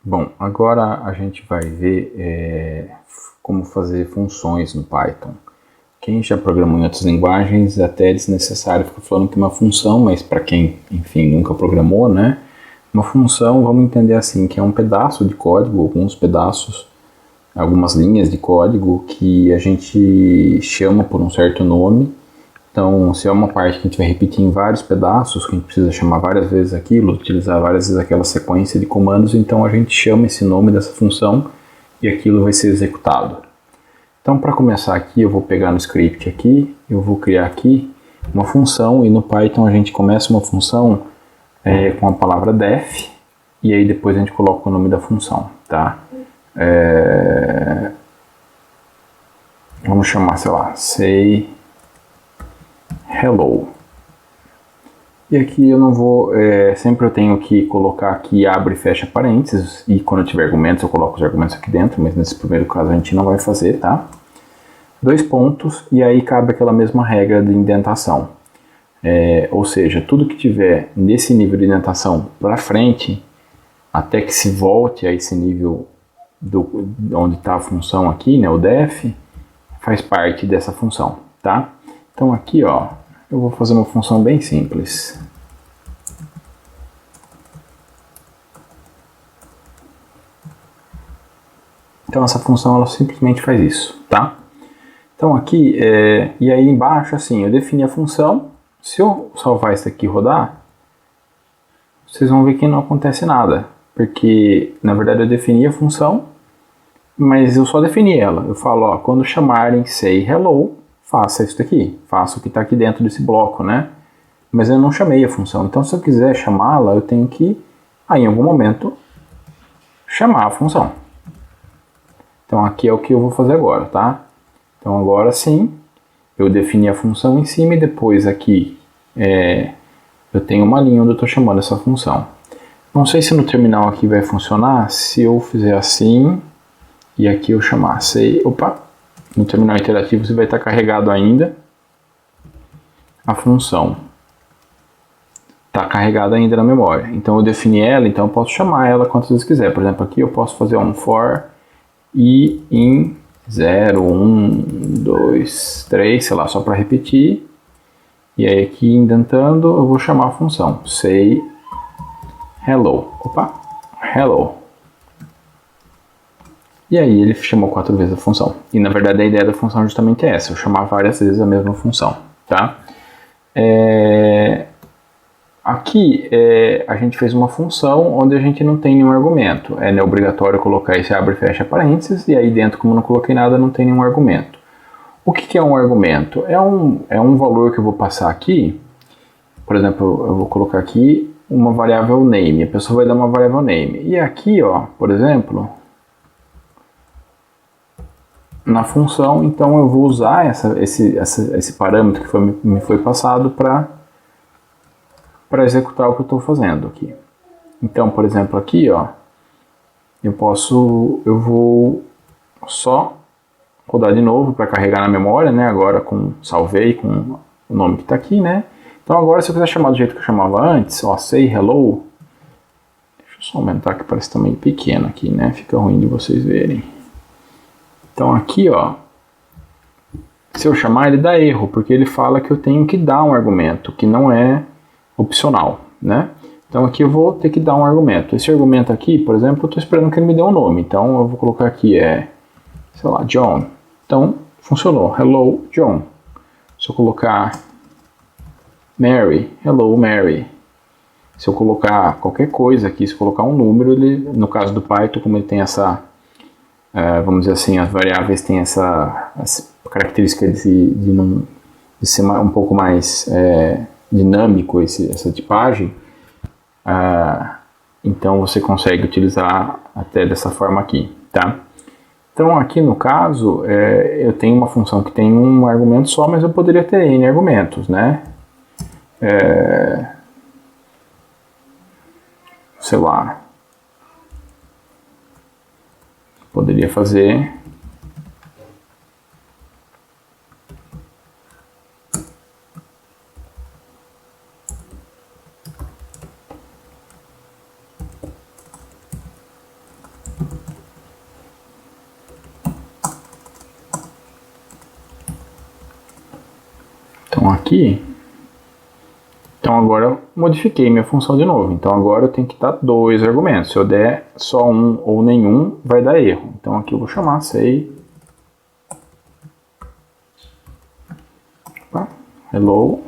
Bom, agora a gente vai ver como fazer funções no Python. Quem já programou em outras linguagens, até é desnecessário ficar falando que é uma função, mas para quem, enfim, nunca programou, né? Uma função, vamos entender assim, que é um pedaço de código, alguns pedaços, algumas linhas de código que a gente chama por um certo nome. Então, se é uma parte que a gente vai repetir em vários pedaços, que a gente precisa chamar várias vezes aquilo, utilizar várias vezes aquela sequência de comandos, então a gente chama esse nome dessa função e aquilo vai ser executado. Então, para começar aqui, eu vou pegar no script aqui, eu vou criar aqui uma função, e no Python a gente começa uma função com a palavra def, e aí depois a gente coloca o nome da função, tá? Vamos chamar, sei lá, say hello. E aqui eu não vou, sempre eu tenho que colocar aqui abre e fecha parênteses, e quando eu tiver argumentos eu coloco os argumentos aqui dentro, mas nesse primeiro caso a gente não vai fazer, tá? 2 pontos, e aí cabe aquela mesma regra de indentação. Ou seja, tudo que tiver nesse nível de indentação para frente, até que se volte a esse nível onde está a função aqui, né, o def, faz parte dessa função, tá? Então aqui, ó, eu vou fazer uma função bem simples. Então essa função ela simplesmente faz isso, tá? Então aqui, e aí embaixo assim, eu defini a função. Se eu salvar isso aqui e rodar, vocês vão ver que não acontece nada, porque na verdade eu defini a função, mas eu só defini ela. Eu falo, ó, quando chamarem say hello, faça isso daqui, faça o que está aqui dentro desse bloco, né? Mas eu não chamei a função, então se eu quiser chamá-la, eu tenho que, em algum momento, chamar a função. Então aqui é o que eu vou fazer agora, tá? Então agora sim, eu defini a função em cima e depois aqui eu tenho uma linha onde eu estou chamando essa função. Não sei se no terminal aqui vai funcionar, se eu fizer assim e aqui eu chamar say, no terminal interativo você vai estar carregado ainda a função. Está carregada ainda na memória. Então eu defini ela, então eu posso chamar ela quantas vezes quiser. Por exemplo, aqui eu posso fazer um for i in 0, 1, 2, 3, sei lá, só para repetir. E aí aqui indentando eu vou chamar a função say hello. Hello. E aí ele chamou 4 vezes a função. E na verdade a ideia da função é justamente essa, eu chamar várias vezes a mesma função, tá? Aqui a gente fez uma função onde a gente não tem nenhum argumento. É obrigatório colocar esse abre e fecha parênteses, e aí dentro, como eu não coloquei nada, não tem nenhum argumento. O que é um argumento? É um valor que eu vou passar aqui. Por exemplo, eu vou colocar aqui uma variável name. A pessoa vai dar uma variável name. E aqui, ó, por exemplo, na função, então eu vou usar esse parâmetro que me foi passado para executar o que eu estou fazendo aqui. Então, por exemplo, aqui, ó, eu vou só rodar de novo para carregar na memória, né? Agora salvei com o nome que está aqui, né? Então agora se eu quiser chamar do jeito que eu chamava antes, ó, say hello, deixa eu só aumentar que parece que tá meio pequeno aqui, né? Fica ruim de vocês verem. Então aqui, ó, se eu chamar ele dá erro, porque ele fala que eu tenho que dar um argumento, que não é opcional, né? Então aqui eu vou ter que dar um argumento. Esse argumento aqui, por exemplo, eu estou esperando que ele me dê um nome. Então eu vou colocar aqui, sei lá, John. Então funcionou, hello, John. Se eu colocar Mary, hello, Mary. Se eu colocar qualquer coisa aqui, se eu colocar um número, ele, no caso do Python, como ele tem essa, vamos dizer assim, as variáveis têm essa característica de ser um pouco mais dinâmico essa tipagem, então você consegue utilizar até dessa forma aqui, tá? Então aqui no caso, eu tenho uma função que tem um argumento só, mas eu poderia ter N argumentos, né? Sei lá, poderia fazer aqui, então agora eu modifiquei minha função de novo. Então agora eu tenho que dar 2 argumentos. Se eu der só um ou nenhum, vai dar erro. Então aqui eu vou chamar say hello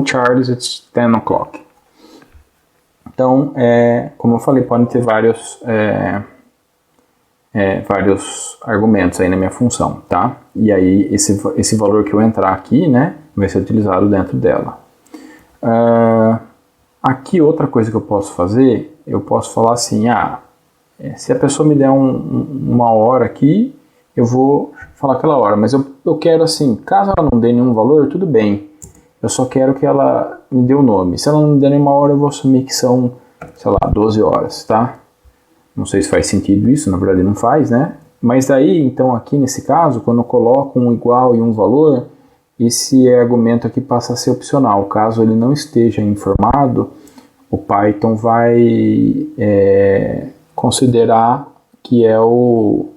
Charles, it's 10 o'clock. Então, como eu falei, podem ter vários argumentos aí na minha função, tá? E aí esse valor que eu entrar aqui, né, vai ser utilizado dentro dela. Aqui outra coisa que eu posso fazer, eu posso falar assim, se a pessoa me der uma hora aqui, eu vou falar aquela hora, mas eu quero assim, caso ela não dê nenhum valor, tudo bem. Eu só quero que ela me dê o nome. Se ela não me der nenhuma hora, eu vou assumir que são, sei lá, 12 horas, tá? Não sei se faz sentido isso, na verdade não faz, né? Mas daí, então aqui nesse caso, quando eu coloco um igual e um valor, esse argumento aqui passa a ser opcional. Caso ele não esteja informado, o Python vai considerar que é o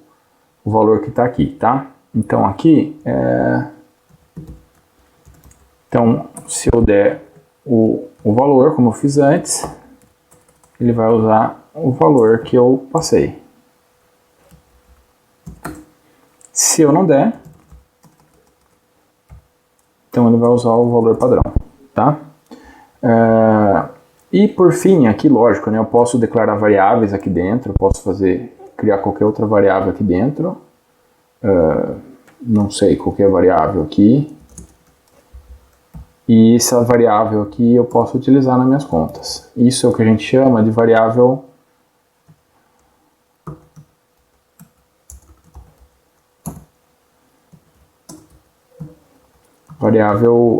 valor que está aqui, tá? Então aqui, então se eu der o valor, como eu fiz antes, ele vai usar o valor que eu passei. Se eu não der, então ele vai usar o valor padrão, tá? E por fim, aqui lógico, né, eu posso declarar variáveis aqui dentro, eu posso criar qualquer outra variável aqui dentro, não sei, qualquer variável aqui, e essa variável aqui eu posso utilizar nas minhas contas. Isso é o que a gente chama de variável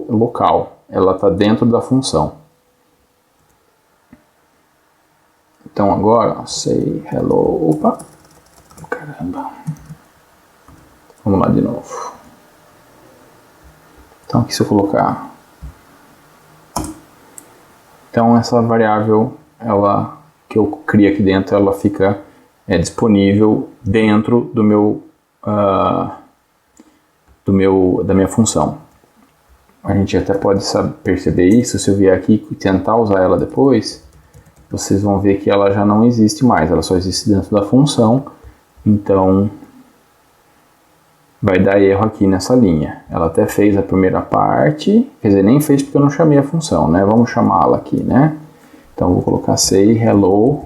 local, ela está dentro da função. Então agora, say hello, opa, caramba, vamos lá de novo. Então aqui se eu colocar, então essa variável, ela que eu criei aqui dentro, ela fica disponível dentro da minha função. A gente até pode perceber isso, se eu vier aqui e tentar usar ela depois, vocês vão ver que ela já não existe mais, ela só existe dentro da função, então vai dar erro aqui nessa linha. Ela até fez a primeira parte, quer dizer, nem fez porque eu não chamei a função, né? Vamos chamá-la aqui, né? Então vou colocar say hello.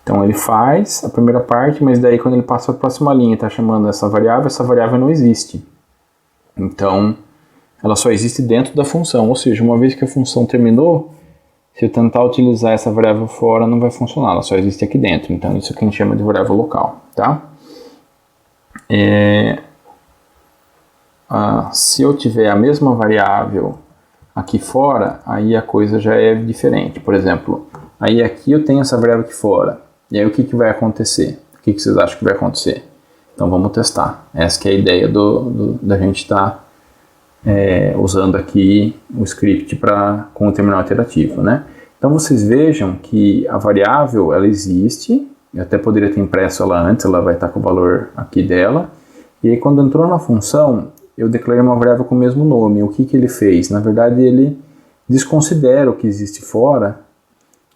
Então ele faz a primeira parte, mas daí quando ele passa para a próxima linha e está chamando essa variável não existe. Então ela só existe dentro da função, ou seja, uma vez que a função terminou, se eu tentar utilizar essa variável fora, não vai funcionar, ela só existe aqui dentro. Então isso é o que a gente chama de variável local, tá? Se eu tiver a mesma variável aqui fora, aí a coisa já é diferente. Por exemplo, aí aqui eu tenho essa variável aqui fora. E aí o que vai acontecer? O que vocês acham que vai acontecer? Então vamos testar. Essa que é a ideia da gente estar usando aqui o script com o terminal iterativo, né? Então vocês vejam que a variável ela existe, eu até poderia ter impresso ela antes, ela vai estar com o valor aqui dela, e aí quando entrou na função, eu declarei uma variável com o mesmo nome. O que ele fez? Na verdade ele desconsidera o que existe fora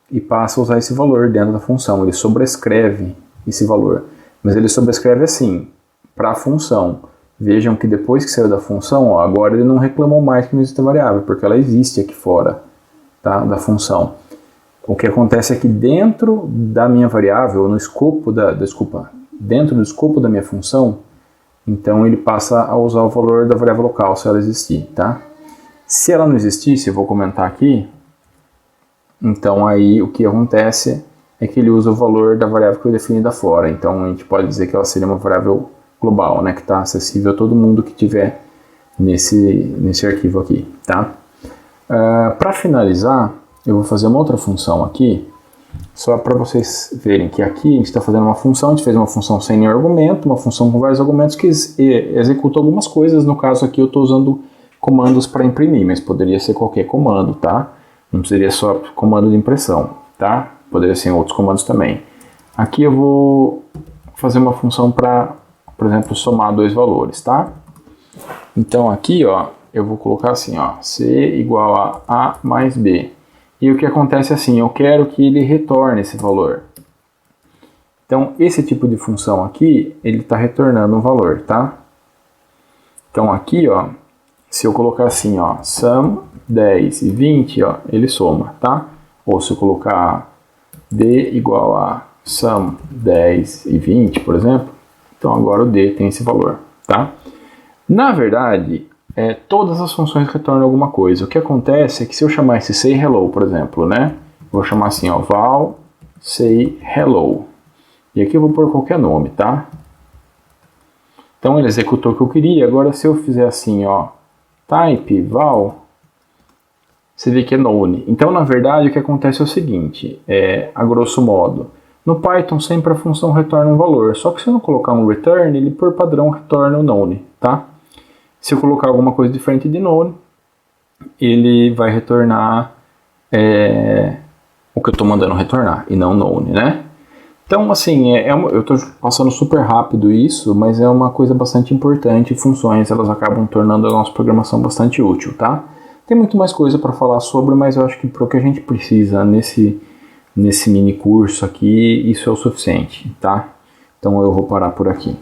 e passa a usar esse valor dentro da função, ele sobrescreve esse valor, mas ele sobrescreve assim, para a função. Vejam que depois que saiu da função, agora ele não reclamou mais que não existe a variável, porque ela existe aqui fora, tá, da função. O que acontece é que dentro da minha variável, no escopo dentro do escopo da minha função, então ele passa a usar o valor da variável local, se ela existir, tá? Se ela não existisse, eu vou comentar aqui, então aí o que acontece é que ele usa o valor da variável que eu defini da fora. Então a gente pode dizer que ela seria uma variável global, né, que está acessível a todo mundo que tiver nesse arquivo aqui, tá? Para finalizar, eu vou fazer uma outra função aqui, só para vocês verem que aqui a gente está fazendo uma função, a gente fez uma função sem nenhum argumento, uma função com vários argumentos que executa algumas coisas. No caso aqui eu estou usando comandos para imprimir, mas poderia ser qualquer comando, tá? Não seria só comando de impressão, tá? Poderia ser outros comandos também. Aqui eu vou fazer uma função para, por exemplo, somar dois valores, tá? Então aqui, ó, eu vou colocar assim, ó, C igual a mais B. E o que acontece é assim, eu quero que ele retorne esse valor. Então esse tipo de função aqui, ele está retornando um valor, tá? Então aqui, ó, se eu colocar assim, ó, sum 10 e 20, ó, ele soma, tá? Ou se eu colocar D igual a sum 10 e 20, por exemplo, então agora o D tem esse valor, tá? Na verdade, todas as funções retornam alguma coisa. O que acontece é que se eu chamar esse say hello, por exemplo, né? Vou chamar assim, ó, val say hello. E aqui eu vou pôr qualquer nome, tá? Então ele executou o que eu queria. Agora se eu fizer assim, ó, type val, você vê que é none. Então na verdade o que acontece é o seguinte, a grosso modo, no Python sempre a função retorna um valor, só que se eu não colocar um return, ele por padrão retorna o none, tá? Se eu colocar alguma coisa diferente de none, ele vai retornar o que eu estou mandando retornar, e não none, né? Então, assim, eu estou passando super rápido isso, mas é uma coisa bastante importante. Funções, elas acabam tornando a nossa programação bastante útil, tá? Tem muito mais coisa para falar sobre, mas eu acho que para o que a gente precisa nesse mini curso aqui, isso é o suficiente, tá? Então eu vou parar por aqui.